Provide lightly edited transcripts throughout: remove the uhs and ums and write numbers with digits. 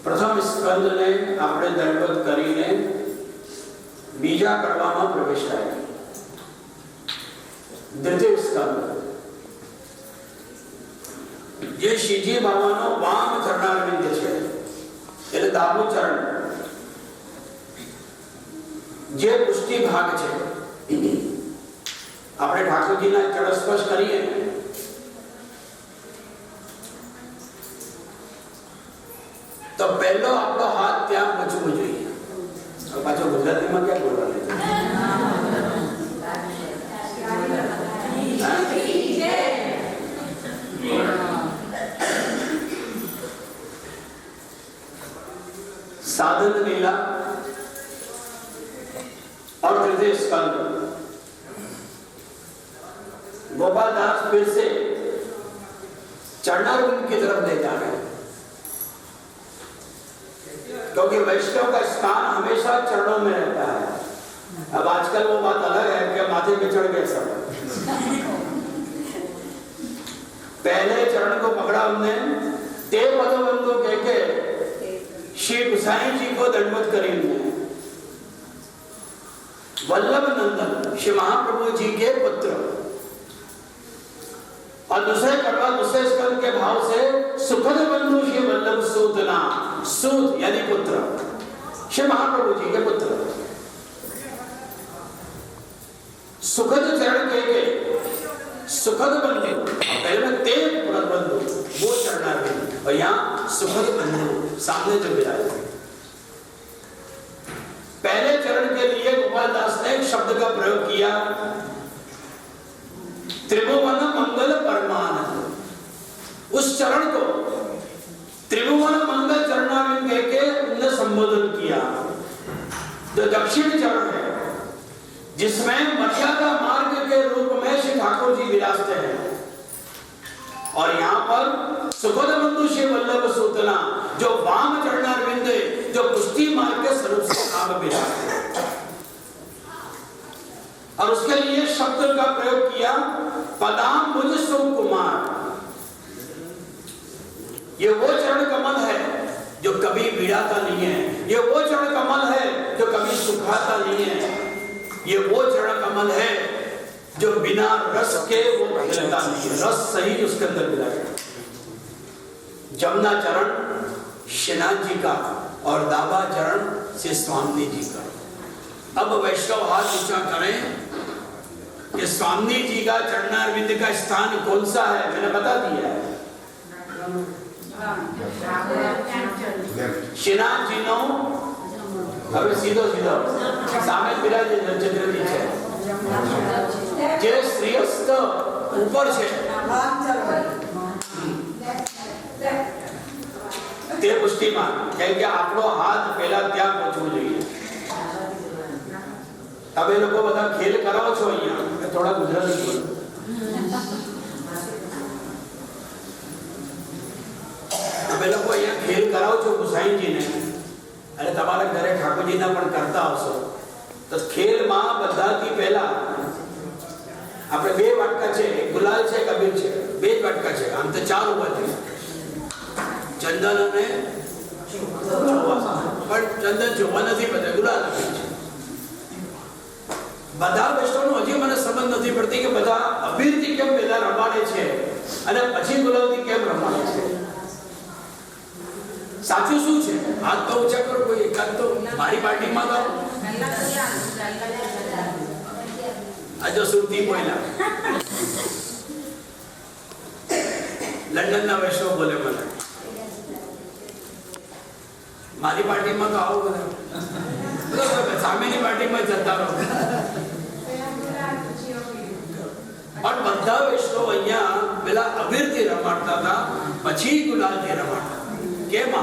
પ્રથમ સ્કંદને આપણે દંડવત કરીને બીજા કરવામાં પ્રવેશ થાય. દ્વિતીય સ્કંદ જે શ્રીજી બાવાનો વામ ચરણારવિંદ છે એટલે ડાબું ચરણ જે પુષ્ટિ ભાગ છે. આપણે ઠાકોરજીના ચરણ સ્પર્શ કરીએ तो पहलो आपको हाथ ત્યાં પચવું જોઈએ. પાછો ગુજરાતીમાં ક્યાં બોલવાનું साधन लीला और तृतीय स्कंद. गोपाल दास फिर से चरणारविंद की तरफ ले जा रहे हैं क्योंकि वैष्णव का स्थान हमेशा चरणों में रहता है. अब आजकल वो बात अलग है कि माथे पे चढ़ गए सब. पहले चरण को पकड़ा हमने ते पदबंधु कह के श्री गुसाई जी को दंडवत करी. वल्लभ नंदन श्री महाप्रभु जी के पुत्र और दूसरे कड़वा दूसरे स्कंद के भाव से सुखद बंधु श्री वल्लभ सूतना. सूत यानी पुत्र श्री महाप्रभु जी के पुत्र. सुखद चरण के सुखद बंधु पहले ते बंधु वो चढ़ना है और यहाँ सुखद बंधु सामने जो विराज. पहले चरण के लिए गोपाल दास ने एक शब्द का प्रयोग किया त्रिभुवन मंगल परमानंद. उस चरण को त्रिभुवन मंगल चरणारविंद कह के उन्हें संबोधन किया. जो दक्षिण चरण है जिसमें मर्यादा मार्ग के रूप में श्री ठाकुर जी विराजते हैं और यहाँ पर सुखद बंधु श्री वल्लभ सूतना जो वाम चरणारविंद जो पुष्टि मार्ग के स्वरूप से नाम विराजते हैं. और उसके लिए शब्द का प्रयोग किया पदाम्बुज सुकुमार. ये वो चरण कमल है जो कभी पीड़ाता नहीं है. ये वो चरण कमल है जो कभी सुखाता नहीं है. ये वो चरण कमल है जो बिना रस के वो खिलता नहीं है. रस सही उसके अंदर मिला है. जमुना चरण श्रीनाथ जी का और दाबा चरण श्री स्वामी जी का. अब वैष्णव हाथ ऊंचा करें कि स्वामी जी का चरणारविंद का स्थान कौन सा है मैंने बता दिया है. श्रीनाथ जी नो હવે સીધો સીધો સામે બિરાજે ચંદ્રજી છે જે શ્રેષ્ઠ ઉપર છે તે પુષ્ટિમાં કેમ કે આપણો હાથ પહેલા ત્યાં પહોંચવું જોઈએ. તમે લોકો બધા ખેલ કરાવો છો અહીંયા થોડા ગુજરાતી બોલો. તમે લોકો અહીંયા ખેલ કરાવો છો ગુસાઈજીને અને તમારા ઘરે ઠાકોરજીના પણ કરતા હશો તો ખેલમાં બધાથી પહેલા આપણે બે વાટકા છે એક ગુલાલ છે એક અબીર છે બે જ વાટકા છે. આમ તો ચાર ઉભા છે ચંદન અને પણ ચંદન જોવા નથી બધા ગુલાલ અબીર છે. બધા વૈષ્ણવનો હજી મને સમજ નથી પડતી કે બધા અબીરથી કેમ પહેલા રમાડે છે અને પછી ગુલાલથી કેમ રમાડે છે. સાચું શું છે? હાથ તો ઊંચા કરો, કોઈ એકાદ તો મારી પાર્ટીમાં ગાઓ. આ જો સુરતી બોલ્યા, લંડનના વૈષ્ણવ બોલે મને, મારી પાર્ટીમાં તો આવો બધા, સામેની પાર્ટીમાં જતા રહો. પણ બધા વૈષ્ણવ અહીંયા પેલા અબીરથી રમાડતા હતા, પછી ગુલાલથી રમાડતા. કેમ?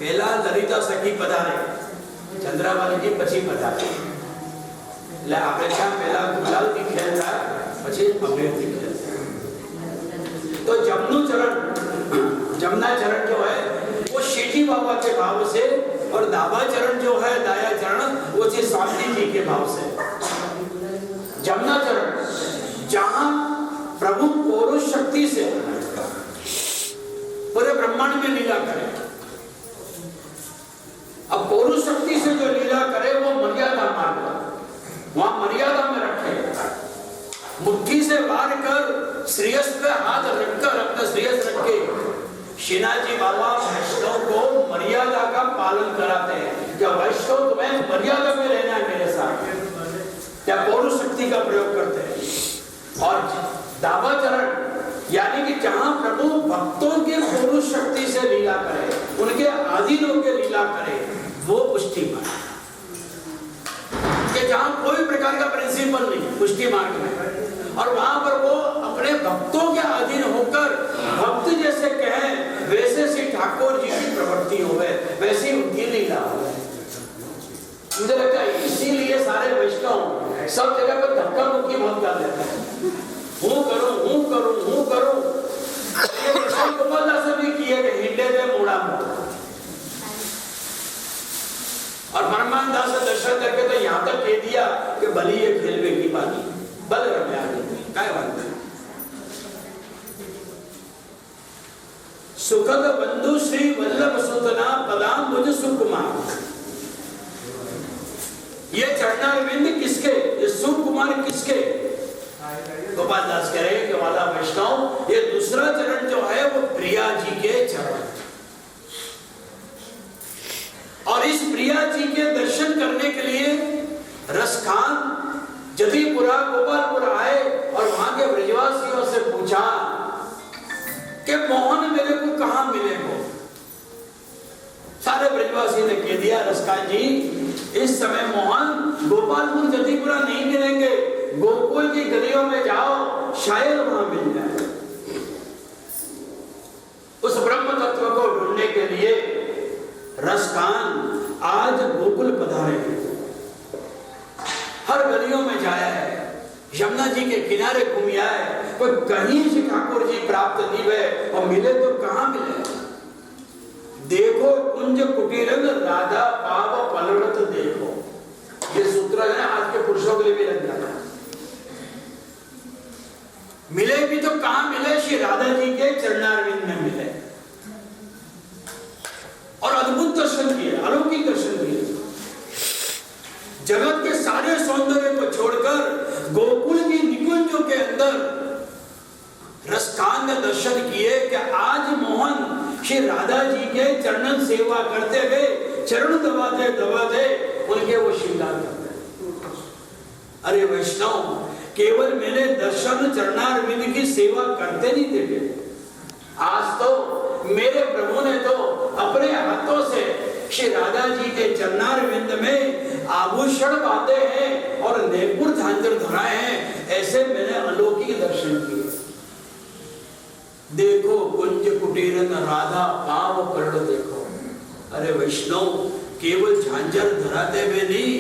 પેલા લલિતા સખી પધારે, ચંદ્રાવાલીજી પછી પધારે. એટલે આપણે ત્યાં પેલા ગુલાલથી ખેલતા, પછી અબીરથી खेलता. तो जमुना चरण जो है वो शेठी बाबा के भाव से, और दावा चरण जो है, दाया चरण, वो जी स्वामी जी के भाव से. जमुना चरण जहां प्रभु पौरुष शक्ति से पूरे ब्रह्मांड में लीला करे. अब पौरुष शक्ति से जो लीला करे वो मर्यादा मार्ग, वहां मर्यादा में रखे. मुट्ठी से वार कर श्रेयस पे हाथ रखकर अपना श्रेयस रख के श्रीनाथजी बाबा वैष्णव को मर्यादा का पालन कराते हैं. क्या वैष्णव तुम्हें मर्यादा में रहना है मेरे साथ, क्या पौरुष शक्ति का प्रयोग करते हैं. और दावा चरण यानी कि जहां प्रभु भक्तों के पौरुष शक्ति से लीला करे, उनके अधीनों के लीला करे, वो पुष्टि मार्ग. कि जहां कोई प्रकार का प्रिंसिपल नहीं पुष्टि मार्ग में, और वहां पर वो अपने भक्तों के अधीन होकर भक्त जैसे कहें वैसे श्री ठाकुर जी की प्रवृत्ति होवे, वैसी उनकी लीला होवे. मुझे लगता है इसीलिए सारे वैष्णव सब जगह पर धक्का मुक्की बहुत कर देते हैं. हूं करूं ये कृष्ण गोपाल दास भी किए गए हिंडे में मोड़ा मोड़. और परमान दास दर्शन करके तो यहाँ तक कह दिया कि भली ये खेलवे की बात बल रम्या काय बात. सुखद बंधु श्री वल्लभ सुतना पदाम्बुज सुकुमार. ये चरणारविंद किसके, ये सुकुमार किसके? गोपाल दास कह रहे हैं कि वाला वैष्णव, ये दूसरा चरण जो है वो प्रिया जी के चरण. और इस प्रिया जी के दर्शन करने के लिए रसखान जदीपुरा गोपालपुर आए और वहां के ब्रजवासियों से पूछा कि मोहन मेरे को कहां मिलेगा. सारे ब्रजवासी ने कह दिया रसखान जी इस समय मोहन गोपालपुर जदीपुरा नहीं मिलेंगे, गोकुल की गलियों में जाओ, शायद वहां मिल जाए. उस ब्रह्म तत्व को ढूंढने के लिए रसखान आज गोकुल पधारे, हर गलियों में जाया है, यमुना जी के किनारे घूमिया है, कोई कहीं से ठाकुर जी प्राप्त नहीं हुए, और मिले तो कहां मिले. देखो कुंज कुटीरन राधा पाव पलवत देखो, ये सूत्र है आज के पुरुषों के लिए भी लग जाता है. मिले भी तो कहां मिले? श्री राधा जी के चरणारविंद में मिले, और अद्भुत दर्शन किए, अलौकिक दर्शन किए. जगत के सारे सौंदर्य को छोड़कर गोकुल की निकुंजों के अंदर रसखान ने दर्शन किए कि आज मोहन श्री राधा जी के चरण सेवा करते हुए चरण दबाते दबाते उनके वो श्रृंगार करते. अरे वैष्णव, केवल मैंने दर्शन चरणारविंद की सेवा करते नहीं देखे, आज तो मेरे प्रभु ने तो अपने हाथों से श्री राधा जी के चरणारविंद में आभूषण बांधे हैं और नेपुर झांझर धराए हैं. ऐसे मैंने अलौकिक दर्शन किए. देखो कुंज कुटीरन राधा पाव कर्ण देखो. अरे वैष्णव, केवल झांझर धराते हुए नहीं,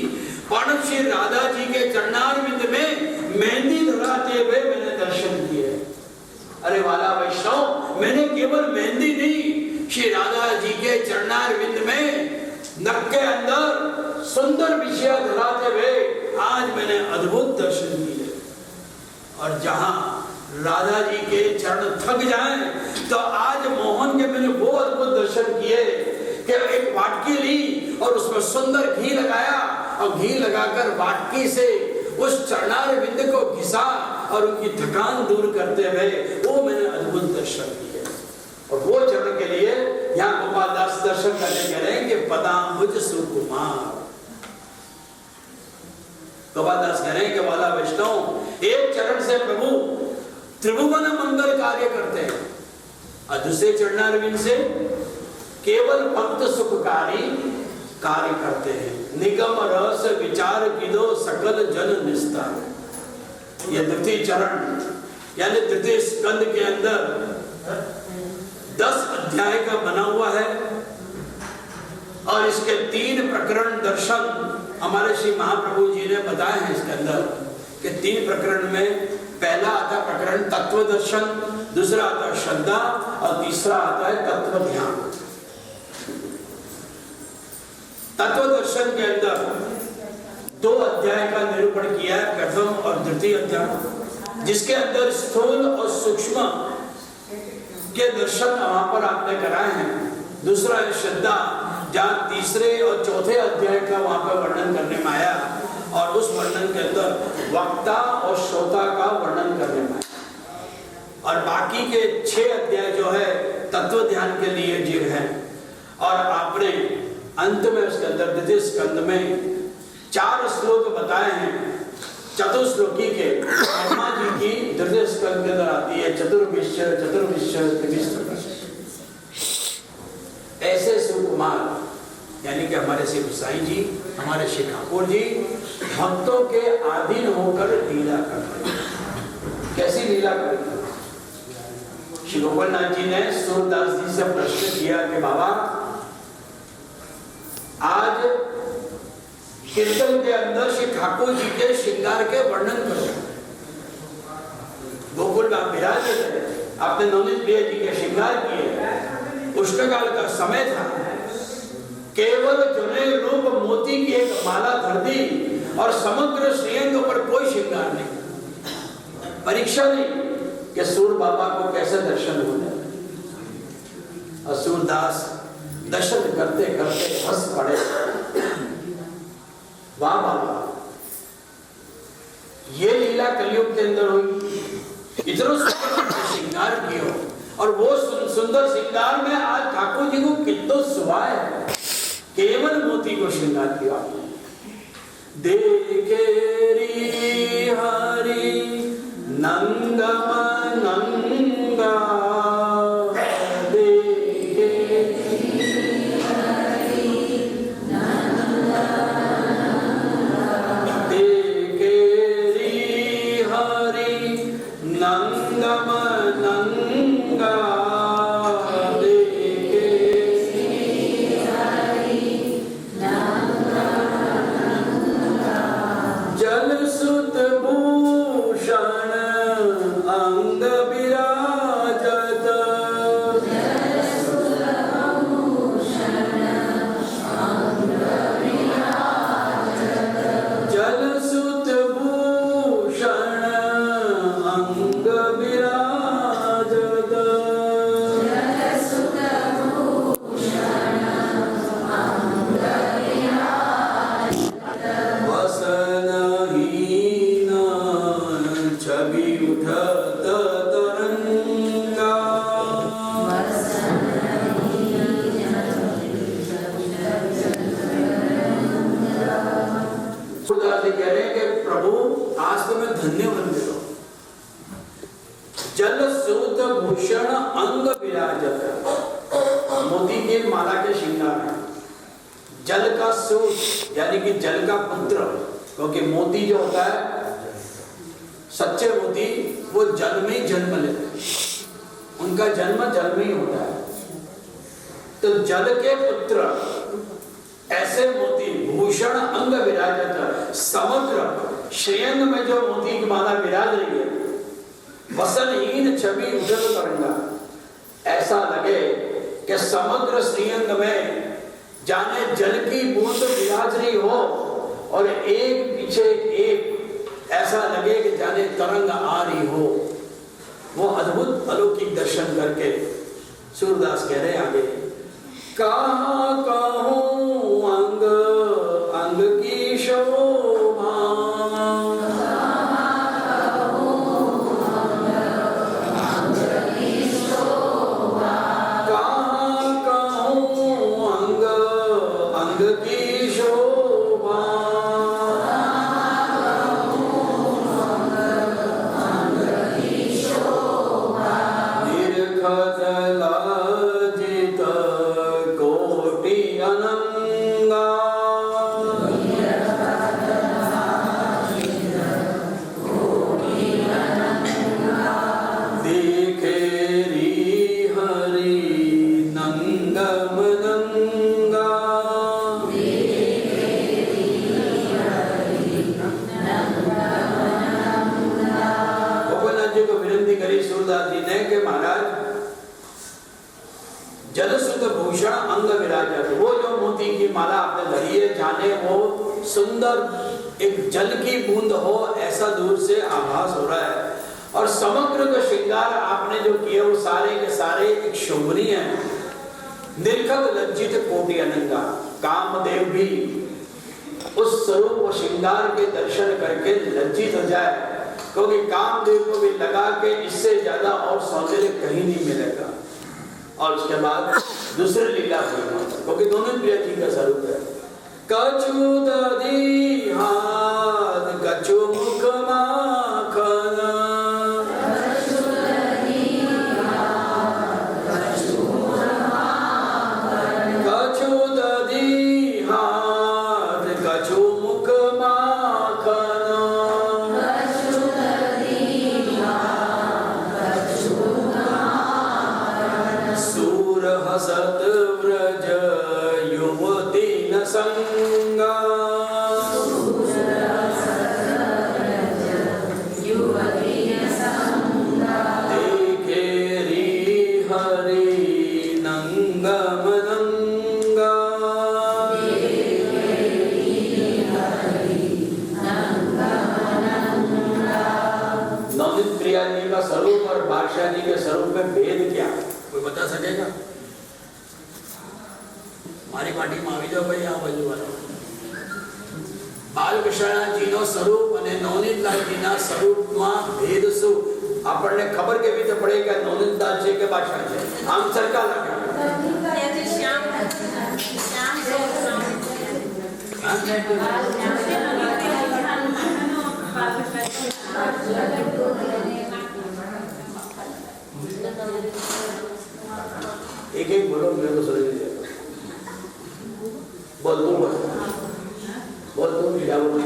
पर श्री राधा जी के चरणारविंद में मेहंदी धराते हुए मैंने दर्शन किए. अरे वाला वैष्णव, मैंने केवल मेहंदी नहीं, श्री राधा जी के चरणारविंद में नक के अंदर सुंदर विषय धराते हुए आज मैंने अद्भुत दर्शन किए. और जहां राधा जी के चरण थक जाएं, तो आज मोहन के मैंने वो अद्भुत दर्शन किए कि एक वाटकी ली और उसमें सुंदर घी लगाया, और घी लगाकर वाटकी से उस चरणारविंद को घिसा और उनकी थकान दूर करते हुए वो मैंने अद्भुत दर्शन किए. और वो चरण के लिए यहाँ गोपाल दास दर्शन करने कह रहे हैं कि पदाम्बुज सुकुमार। गोपाल दास कह रहे हैं कि वाला वैष्णव एक चरण से प्रभु त्रिभुवन मंगल कार्य करते हैं और दूसरे चरणारविंद से केवल भक्त सुखकारी कार्य करते हैं। निगम रस विचार किदो सकल जन निस्तार। ये द्वितीय चरण यानी द्वितीय स्कंद के अंदर 10 अध्याय का बना हुआ है और इसके 3 प्रकरण दर्शन हमारे श्री महाप्रभु जी ने बताए हैं इसके अंदर कि 3 प्रकरण में पहला आता प्रकरण तत्व दर्शन, दूसरा आता है श्रद्धा और तीसरा आता है तत्व ध्यान। तत्व दर्शन के अंदर 2 अध्याय का निरूपण किया है, प्रथम और द्वितीय अध्याय, जिसके अंदर स्थूल और सूक्ष्म के दर्शन वहां पर आपने कराए हैं। दूसरा है श्रद्धा, जहाँ तीसरे और चौथे अध्याय का वहां पर वर्णन करने में आया और उस वर्णन के अंदर वक्ता और श्रोता का वर्णन करने में आया और बाकी के 6 अध्याय जो है तत्व ध्यान के लिए जीव है। और आपने अंत में उसके अंदर द्वितीय स्कंद में 4 श्लोक बताए हैं चतुश्लोकी के। ब्रह्मा जी की द्वितीय स्कंद के अंदर आती है चतुर्विश ऐसे सुकुमार यानी कि हमारे श्री गोसाई जी, हमारे श्री ठाकुर जी भक्तों के अधीन होकर लीला करते हैं। कैसी लीला करते हैं? श्री गोपालनाथ जी ने सूरदास जी से प्रश्न किया कि बाबा आज कीर्तन के अंदर श्री ठाकुर जी के श्रृंगार के वर्णन करो। गोकुल में आप विराजे थे, आपने नवनीत प्रिय जी के श्रृंगार किए, उष्णकाल का समय था, केवल जने रूप मोती की एक माला धर दी और समग्र श्रीअंग पर कोई श्रृंगार नहीं। परीक्षा नहीं कि सूर बाबा को कैसे दर्शन हो जाए। और सूरदास दर्शन करते करते हंस पड़े। वाह बाबा, ये लीला कलयुग के अंदर हुई, इतना सुंदर श्रृंगार किया और वो सुंदर श्रृंगार में आज ठाकुर जी को कितना सुभाव है, केवल मोती को श्रृंगार किया। देखे री हरि नंगम नंगा, मोती की माला के श्रृंगार है। जल का सूत यानी कि जल का पुत्र, क्योंकि मोती जो होता है सच्चे मोती वो जल में ही जन्म लेते हैं, उनका जन्म जल में ही होता है। तो जल के पुत्र ऐसे मोती भूषण अंग विराजत, समग्र श्रेयंग में जो मोती की माला विराज रही है, वसनहीन छवि उजल तरंगा, ऐसा लगे कि समग्र श्रीअंग में जाने जल की बूंद विराज रही हो और एक पीछे एक ऐसा लगे कि जाने तरंग आ रही हो। वो अद्भुत अलौकिक दर्शन करके सूरदास कह रहे आगे, कहाँ कहूँ अंग अंग की शोभा, कहाँ माने वो सुंदर एक जल की बूंद हो ऐसा दूर से आभास हो रहा है। और समग्र का श्रृंगार आपने जो किया वो सारे के सारे एक शोभनीय है। निर्खग लज्जित कोटि अनंगा, कामदेव भी उस स्वरूप और श्रृंगार के दर्शन करके लज्जित हो जाए, क्योंकि कामदेव को भी लगा कि इससे ज्यादा और सौंदर्य कहीं नहीं मिलेगा। और उसके बाद दूसरी लीला हुई, क्योंकि दोनों प्रिया जी का स्वरूप है। कछु दधी हाथ कछु मुख माखन, कछु दधी हाथ कछु मुख माखन, सूर हसत व्रज युवती न संगा, देखे री हरि नंगा मनंगा, नवनीत प्रिया जी का स्वरूप और बादशाह जी के स्वरूप में भेद क्या, कोई बता सकेगा? हमारी पार्टी में આવી જાઓ ભાઈ, આ બાજુ વાળો બાલકૃષ્ણજીનો સ્વરૂપ અને નવનીતલાલજીના સ્વરૂપમાં ભેદ શું આપણને ખબર કેવી રીતે પડે કે નવનીતલાલ છે કે બાદશાહ છે? આમ સરખા લાગે एक एक बोलो, मेरे को समझ नहीं आता। बोल तू, बोल बोल तू, क्या बोल?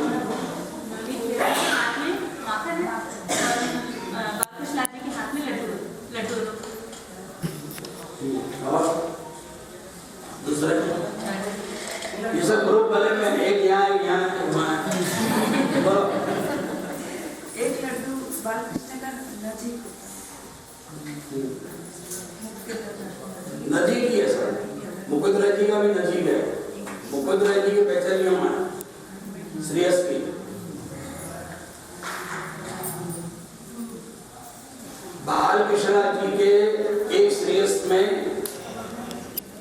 हाथ में माखन है और बालकृष्ण लाल जी के हाथ में लड्डू। और दूसरे ये सब ग्रुप वाले में एक यहाँ वहाँ बोलो। एक लड्डू बालकृष्ण का नजीक नजीक ही है सर, मुकुंदराय जी का भी नजीक है। मुकुंदराय जी के पैचलियों में श्रेयस्पी बालकृष्ण जी के एक श्रेयस्प में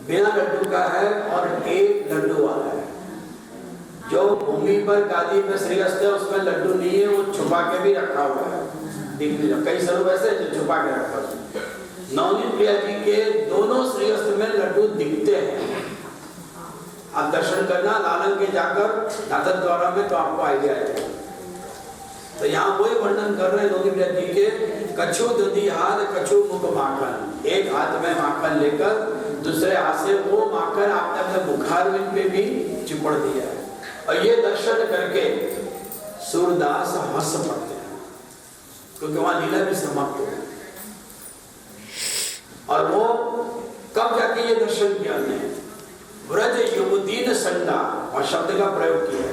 बिना लड्डू का है और एक लड्डू वाला है। जो भूमि पर गादी पर श्रेयस्प है उसमें लड्डू नहीं है, वो छुपा के भी रखा हुआ है। दिखने कई स्वरूप ऐसे जो छुपा के रखा हुआ है। नवनीत प्रिया जी के दोनों श्रेयस्प में लड्डू दिखते हैं। आप दर्शन करना लालन के जाकर नाथन द्वारा में, तो आपको आइडिया आएगा। तो यहाँ वही वर्णन कर रहे हैं नवनीत प्रिया जी के, कछु दधी हाथ कछु मुख माखन। एक हाथ में माखन लेकर दूसरे हाथ से वो माखन आपने अपने मुखारविंद पे भी चिपड़ दिया है। और ये दर्शन करके सूरदास हंस पड़ते हैं, क्योंकि वहां लीला भी समाप्त हो गई। और वो कब जाके ये दर्शन किया ने व्रज युवतीन संगा, और शब्द का प्रयोग किया।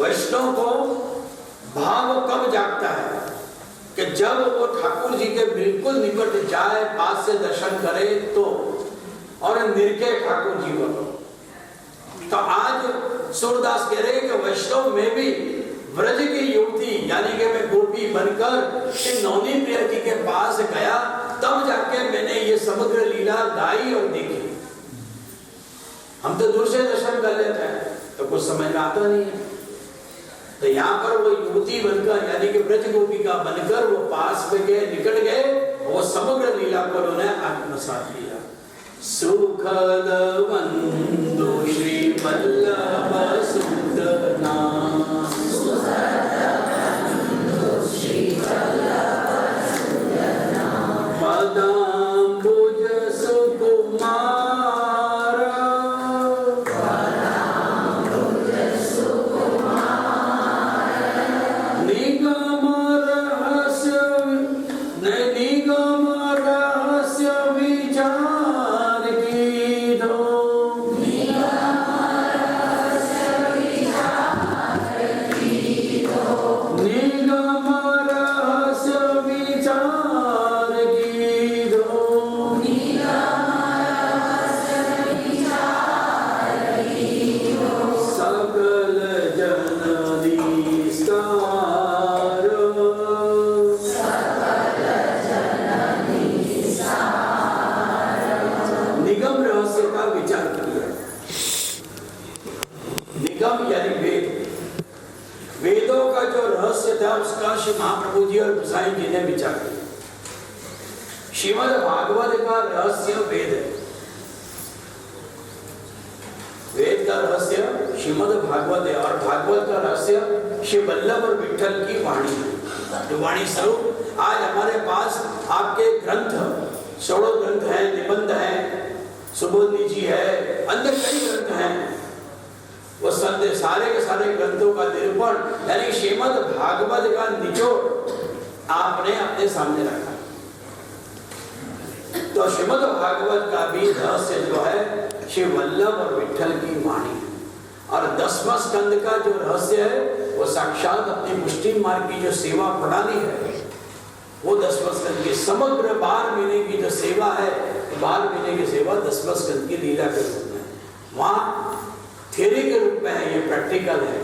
वैष्णव को भाव कब जागता है कि जब वो ठाकुर जी के बिल्कुल निकट जाए, पास से दर्शन करे तो, और निरखे ठाकुर जी को। तो आज सूरदास कह रहे हैं कि वैष्णव में भी व्रज की युवती यानी कि मैं गोपी बनकर नवनीत प्रिया जी के पास गया, तब जाके मैंने ये समग्र लीला गाई और देखी। हम तो दूर से दर्शन कर लेते हैं तो कुछ समझ में आता नहीं है। तो यहाँ पर वो युवती बनकर यानी कि ब्रज गोपिका बनकर वो पास में गए, निकट गए, वो समग्र लीला को उन्होंने आत्मसात किया। सुखद वंदो श्री वल्लभ सुंदरना, पदाम्बुज सुकुमार, निगम रहस्य विचार की दो, वेदम यानी वेद, वेदों का जो रहस्य था उसका श्री महाप्रभु जी और गोसाई जी ने विचार किया। श्रीमद् भागवत का रहस्य वेद है। वेद का रहस्य श्रीमद् भागवत है और भागवत का रहस्य श्री वल्लभ और विठल की वाणी है। जो वाणी स्वरूप आज हमारे पास आपके ग्रंथ, षोड़ो ग्रंथ है, निबंध है, सुबोधनी जी है, अन्य कई ग्रंथ हैं, वो संदेह सारे के सारे ग्रंथों का निरूपण यानी श्रीमद् भागवत का निचोड़ आपने अपने सामने रखा। तो श्रीमद् भागवत का भी रहस्य जो है श्री वल्लभ और विठल की वाणी, और 10वां स्कंद का जो रहस्य है वो साक्षात अपनी पुष्टि मार्ग की जो सेवा प्रणाली है, वो 10वां स्कंद की समग्र 12 महीने की जो सेवा है, 12 महीने की सेवा 10वां स्कंद की लीला के रूप में, वहाँ थ्योरी के रूप में है, ये प्रैक्टिकल है।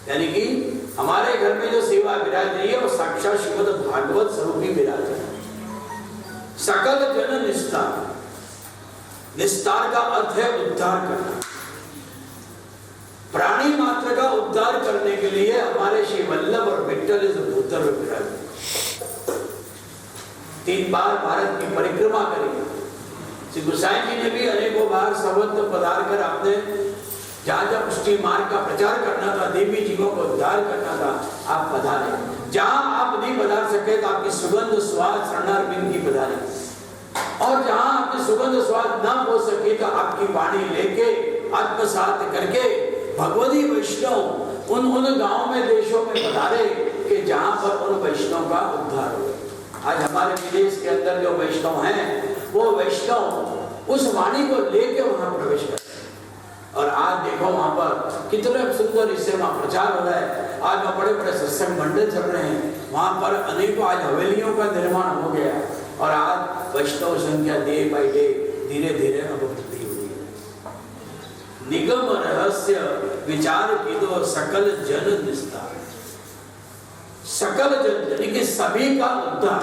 यानी कि हमारे घर में जो सेवा विराज रही है वो साक्षात श्रीमद् भागवत स्वरूप ही विराज है। सकल जन निस्तार, निस्तार का अर्थ है उद्धार करना। प्राणी मात्र का उद्धार करने के लिए हमारे श्री वल्लभ और विठल इस भूतल में विराज। 3 बार भारत की परिक्रमा करी। श्री गोसाई जी ने भी अनेकों बार सर्वत्र पधार कर आपने जहाँ जहाँ पुष्टि मार्ग का प्रचार करना था, देवी जीवों को उद्धार करना था, आप पधारे। जहाँ आप नहीं पधार सके तो आपकी सुगंध स्वाद शरणारविंद की पधारी, और जहाँ आपकी सुगंध स्वाद ना हो सके तो आपकी वाणी लेके आत्मसात करके भगवती वैष्णव उन गांव में, देशों में पधारे कि जहाँ पर उन वैष्णव का उद्धार हो। आज हमारे विदेश के अंदर जो वैष्णव हैं, वो वैष्णव उस वाणी को लेके वहाँ प्रवेश करते हैं। और आज देखो वहाँ पर कितने सुंदर इससे वहाँ प्रचार हो रहा है। आज वहाँ बड़े बड़े सत्संग मंडल चल रहे हैं, वहाँ पर अनेकों आज हवेलियों का निर्माण हो गया, और आज वैष्णव संख्या डे बाई डे धीरे धीरे अब वृद्धि हुई है। निगम रहस्य विचार की दो सकल जन निस्तार, सकल जन यानी कि सभी का उद्धार।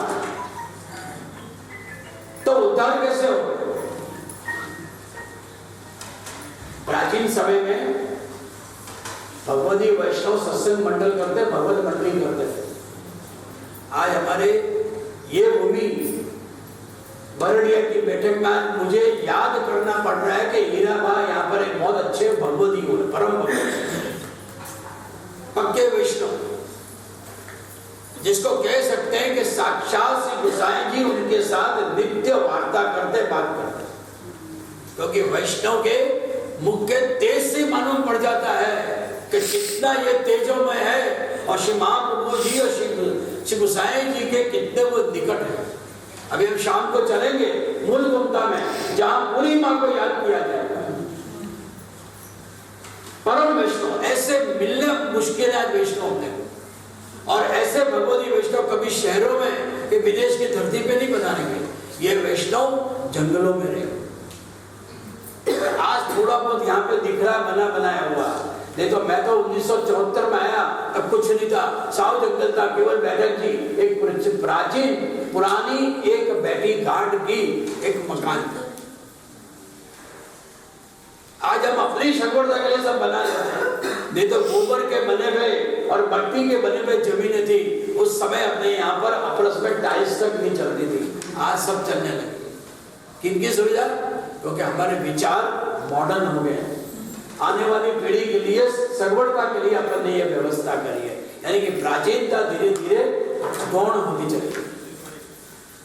तो उद्धार कैसे हो? प्राचीन समय में भगवती वैष्णव सत्संग मंडल करते, भगवत मंडली करते थे। आज हमारे ये भूमि बरड़िया की बैठक में मुझे याद करना पड़ रहा है कि हीराबा यहाँ पर एक बहुत अच्छे भगवती हुए, परम भगवती, पक्के वैष्णव, जिसको कह सकते हैं कि साक्षात श्री गोसाई जी उनके साथ नित्य वार्ता करते, बात करते, क्योंकि वैष्णव के मुख के तेज से मालूम पड़ जाता है कि कितना ये तेजोमय है, और श्री महाप्रभु जी और श्री गोसाई जी के कितने वो निकट है। अभी हम शाम को चलेंगे मूल गुमता में, जहां पूरी माँ को याद किया जाएगा। परम वैष्णव ऐसे मिलने मुश्किल है वैष्णव में, और ऐसे भगवती वैष्णव कभी शहरों में कि विदेश की धरती पे नहीं बनाएंगे। ये वैष्णव जंगलों में रहे। आज थोड़ा बहुत यहाँ पे दिख रहा बना बनाया हुआ, नहीं तो मैं तो 1974 में आया, तब कुछ नहीं था, साव जंगल था, केवल बैठक जी, एक प्राचीन पुरानी एक बैठी घाट की एक मकान था। आज हम अपनी सगवड़ता के लिए सब बना लेते हैं, नहीं तो गोबर के बने हुए और मट्टी के बने हुए जमीनें थी उस समय। अपने यहाँ पर आपस में टाइल्स तक नहीं चलती थी, आज सब चलने लगी। किनकी सुविधा? क्योंकि हमारे विचार मॉडर्न हो गए। आने वाली पीढ़ी के लिए सगवड़ता के लिए अपन ने यह व्यवस्था करी है, यानी कि प्राचीनता धीरे धीरे गौण होती चली।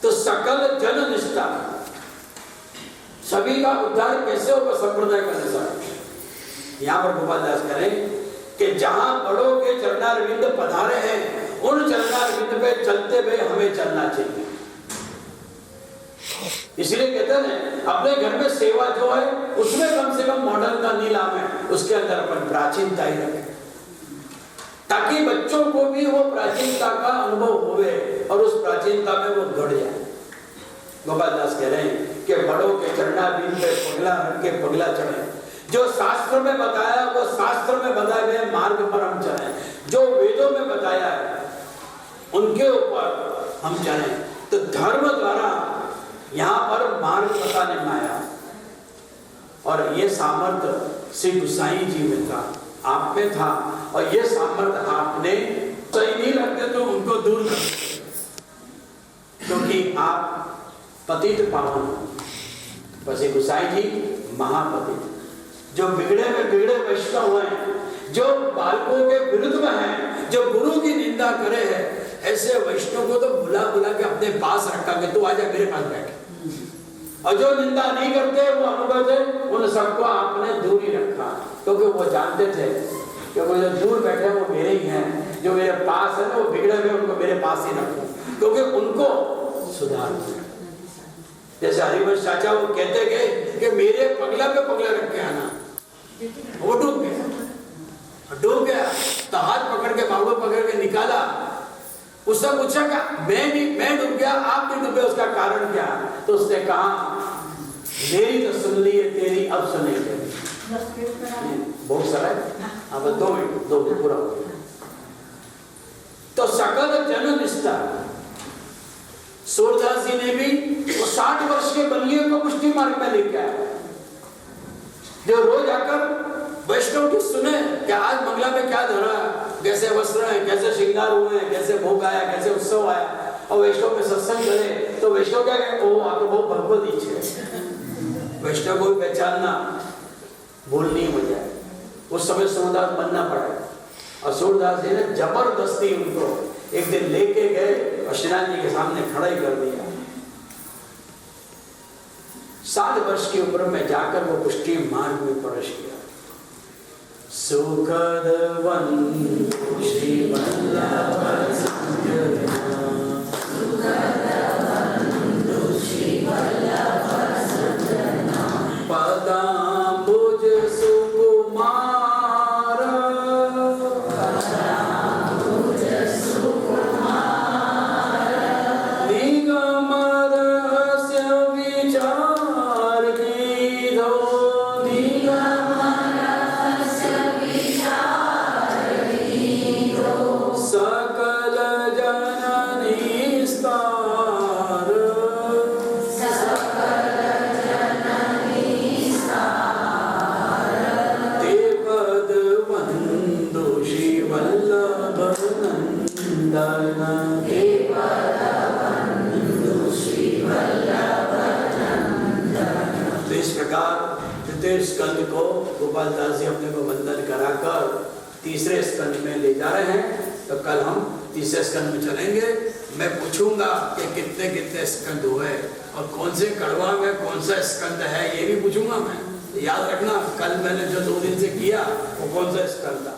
तो सकल जन निष्ठा, सभी का उद्धार कैसे होगा? संप्रदाय के अनुसार। यहाँ पर गोपाल दास करें कि जहां बड़ों के चरणारविंद पधारे हैं, उन चरणारविंद पे चलते हुए हमें चलना चाहिए। इसलिए कहते हैं अपने घर में सेवा जो है उसमें कम से कम मॉडर्न का नहीं लाना है, उसके अंदर अपन प्राचीनता ही रखें, ताकि बच्चों को भी वो प्राचीनता का अनुभव होवे और उस प्राचीनता में वो गढ़ जाए। गोपाल दास कह रहे हैं कि बड़ों के चरणारविंद पे पगला रख के पगला चढ़े। जो शास्त्र में बताया वो शास्त्र में बताए गए मार्ग पर हम चलें, जो वेदों में बताया है उनके ऊपर हम चलें। तो धर्म द्वारा यहाँ पर मार्ग बताने में आया, और ये सामर्थ्य श्री गोसाई जी में था। आप में था और ये सामर्थ्य आपने सही नहीं लगते तो उनको दूर कर, क्योंकि आप पतित पावन। बस गुसाई जी महापतित, जो बिगड़े में बिगड़े वैष्णव हैं, जो बालकों के विरुद्ध में हैं, जो गुरु की निंदा करे है, ऐसे वैष्णव को तो बुला बुला के अपने पास रखा कि तू आजा मेरे पास बैठ। और जो निंदा नहीं करते वो अनुभव थे, उन सबको आपने दूर ही रखा, क्योंकि वो जानते थे कि वो जो दूर बैठे वो मेरे ही हैं, जो मेरे पास है ना वो बिगड़े हुए उनको मेरे पास ही रखूं, क्योंकि उनको सुधार। जैसे हरिवंश चाचा वो कहते गए कि मेरे पगला पे पगला रख के आना, वो डूब गया तो हाथ पकड़ के बाबू पकड़ के निकाला। उसने पूछा कि मैं डूब गया, आप नहीं डूबे, उसका कारण क्या? तो उसने कहा मेरी तो सुन ली है, तेरी अब सुनेंगे। बहुत सारा है, अब 2 मिनट पूरा हो गया। तो सकल जन निष्ठा सूरदास जी ने भी वो 60 वर्ष के बलिए को पुष्टि मार्ग में लेके आया, जो रोज आकर वैष्णव की सुने कि आज मंगला में क्या धरा, कैसे वस्त्र है, कैसे श्रृंगार हुए हैं, कैसे भोग आया, कैसे उत्सव आया, और वैष्णव में सत्संग करे तो वैष्णव क्या कहे, ओ आप तो बहुत भगवत इच्छा है। वैष्णव को पहचानना भूलनी हो जाए, उस समय सूरदास बनना पड़ा। और सूरदास जी ने जबरदस्ती उनको एक दिन लेके गए और श्रीनाथ जी के सामने खड़ा ही कर दिया। 60 वर्ष की उम्र में जाकर वो पुष्टि मार्ग में प्रवेश किया। सुखद वंदु श्री वल्लभ संजना, पदाम्बुज सुकुमार, निगम रहस्य विचार की दो, सकल जननी स्तार, ते पद वंदु श्री वल्लभ नंदन, तो इस प्रकार तृतीय स्कंद को गोपाल दास जी अपने को वंदन कराकर तीसरे स्कंद में ले जा रहे हैं। तो कल हम तीसरे स्कंद में चलेंगे। मैं पूछूंगा कि कितने कितने स्कंद हुए और कौन से कड़वा में कौन सा स्कंद है, ये भी पूछूंगा मैं। याद रखना कल मैंने जो 2 दिन से किया वो कौन सा स्कंद था।